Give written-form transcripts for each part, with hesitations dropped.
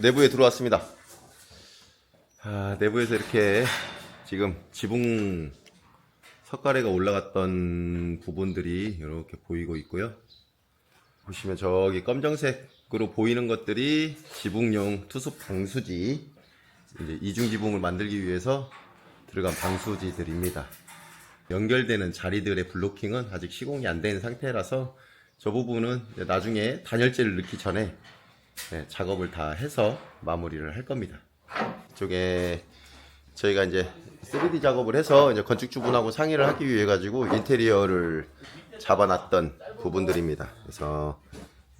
내부에 들어왔습니다. 내부에서 이렇게 지금 지붕 석가래가 올라갔던 부분들이 이렇게 보이고 있고요. 보시면 저기 검정색으로 보이는 것들이 지붕용 투습 방수지, 이제 이중 지붕을 만들기 위해서 들어간 방수지들입니다. 연결되는 자리들의 블로킹은 아직 시공이 안 된 상태라서 저 부분은 나중에 단열재를 넣기 전에 작업을 다 해서 마무리를 할 겁니다. 이쪽에 저희가 이제 3D 작업을 해서 이제 건축주분하고 상의를 하기 위해 가지고 인테리어를 잡아놨던 부분들입니다. 그래서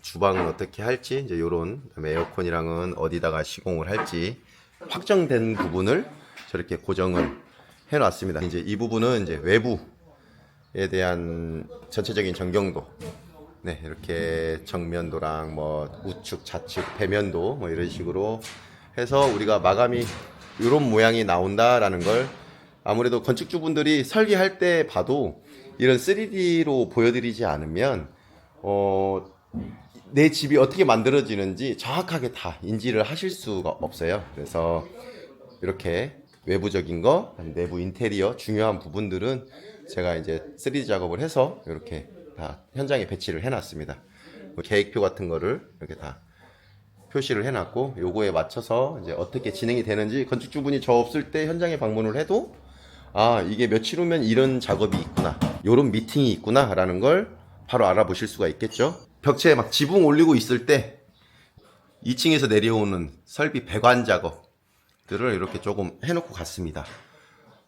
주방은 어떻게 할지, 이제 요런, 그다음에 에어컨이랑은 어디다가 시공을 할지 확정된 부분을 저렇게 고정을 해놨습니다. 이제 이 부분은 이제 외부에 대한 전체적인 전경도, 이렇게 정면도랑 뭐 우측, 좌측, 배면도 뭐 이런 식으로 해서 우리가 마감이 이런 모양이 나온다라는 걸 아무래도 건축주분들이 설계할 때 봐도 이런 3D로 보여드리지 않으면 내 집이 어떻게 만들어지는지 정확하게 다 인지를 하실 수가 없어요. 그래서 이렇게 외부적인 거, 내부 인테리어 중요한 부분들은 제가 이제 3D 작업을 해서 이렇게 다 현장에 배치를 해놨습니다. 계획표 같은 거를 이렇게 다 표시를 해놨고, 요거에 맞춰서 이제 어떻게 진행이 되는지 건축주분이 저 없을 때 현장에 방문을 해도 이게 며칠 후면 이런 작업이 있구나, 요런 미팅이 있구나 라는 걸 바로 알아보실 수가 있겠죠. 벽체에 막 지붕 올리고 있을 때 2층에서 내려오는 설비 배관 작업들을 이렇게 조금 해놓고 갔습니다.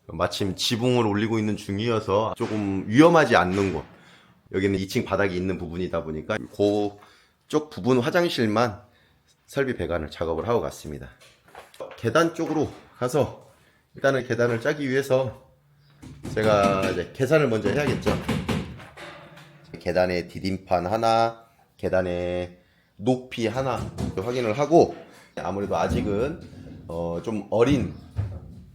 마침 지붕을 올리고 있는 중이어서 조금 위험하지 않는 곳, 여기는 2층 바닥이 있는 부분이다 보니까 그쪽 부분 화장실만 설비 배관을 작업을 하고 갔습니다. 계단 쪽으로 가서 일단은 계단을 짜기 위해서 제가 이제 계산을 먼저 해야겠죠. 계단의 디딤판 하나, 계단의 높이 하나 확인을 하고, 아무래도 아직은 좀 어린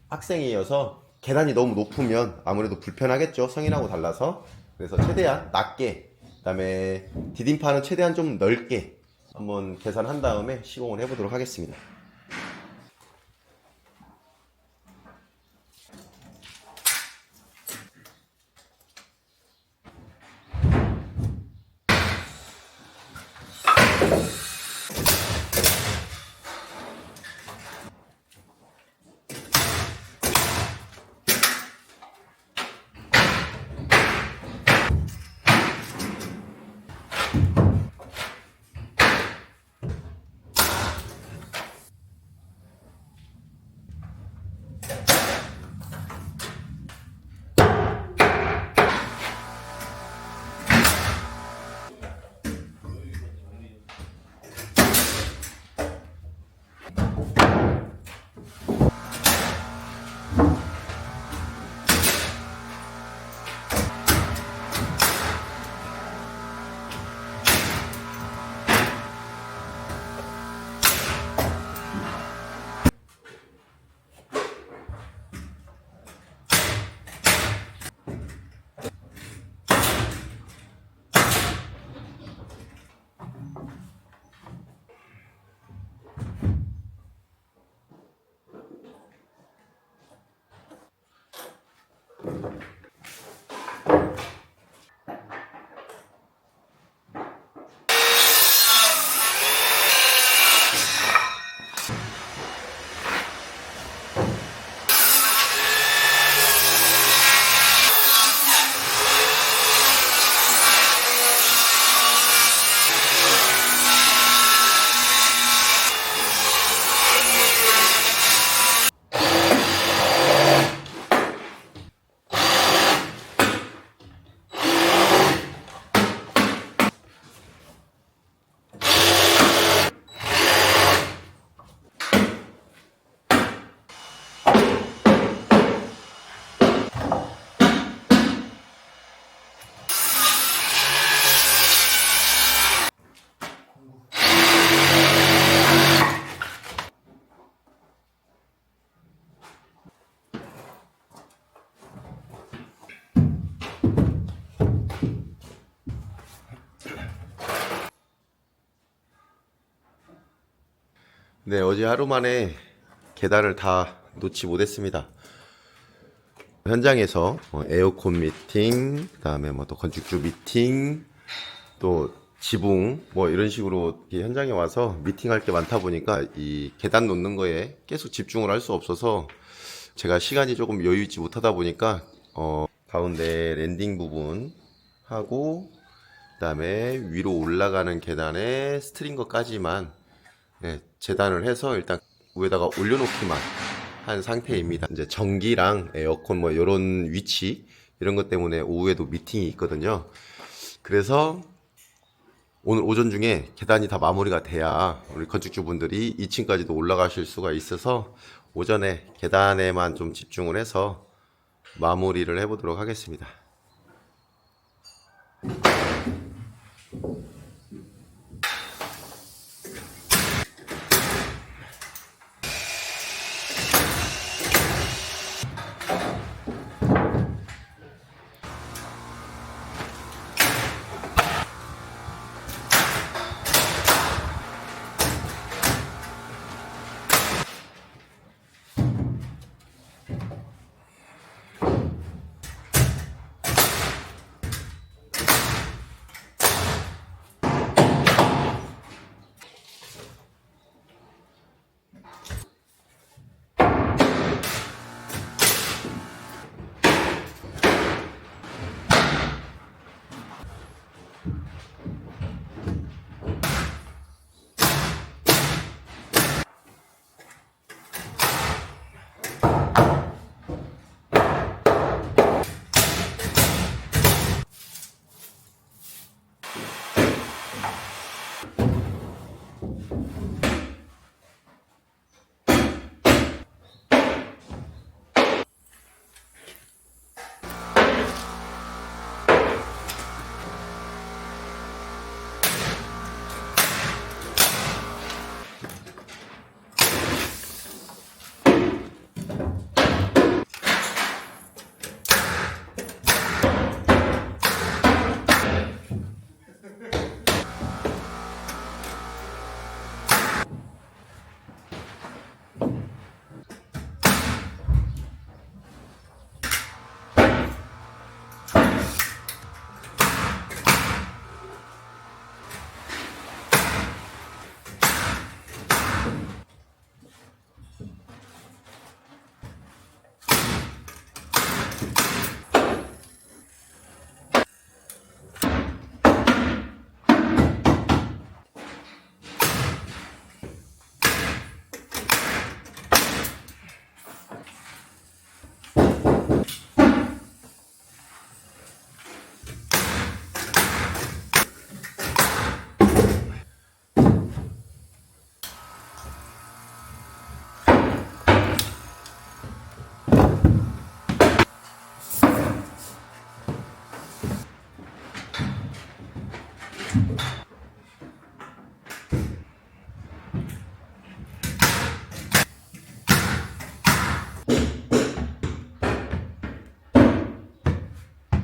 학생이어서 계단이 너무 높으면 아무래도 불편하겠죠, 성인하고 달라서. 그래서 최대한 낮게, 그 다음에 디딤판은 최대한 좀 넓게 한번 계산한 다음에 시공을 해보도록 하겠습니다. 네, 어제 하루 만에 계단을 다 놓지 못했습니다. 현장에서 에어컨 미팅, 그다음에 뭐 또 건축주 미팅, 또 지붕 뭐 이런 식으로 현장에 와서 미팅할 게 많다 보니까 이 계단 놓는 거에 계속 집중을 할 수 없어서 제가 시간이 조금 여유 있지 못하다 보니까 가운데 랜딩 부분 하고 그다음에 위로 올라가는 계단에 스트링거까지만 재단을 해서 일단 위에다가 올려놓기만 한 상태입니다. 이제 전기랑 에어컨 뭐 이런 위치 이런 것 때문에 오후에도 미팅이 있거든요. 그래서 오늘 오전 중에 계단이 다 마무리가 돼야 우리 건축주분들이 2층까지도 올라가실 수가 있어서 오전에 계단에만 좀 집중을 해서 마무리를 해보도록 하겠습니다.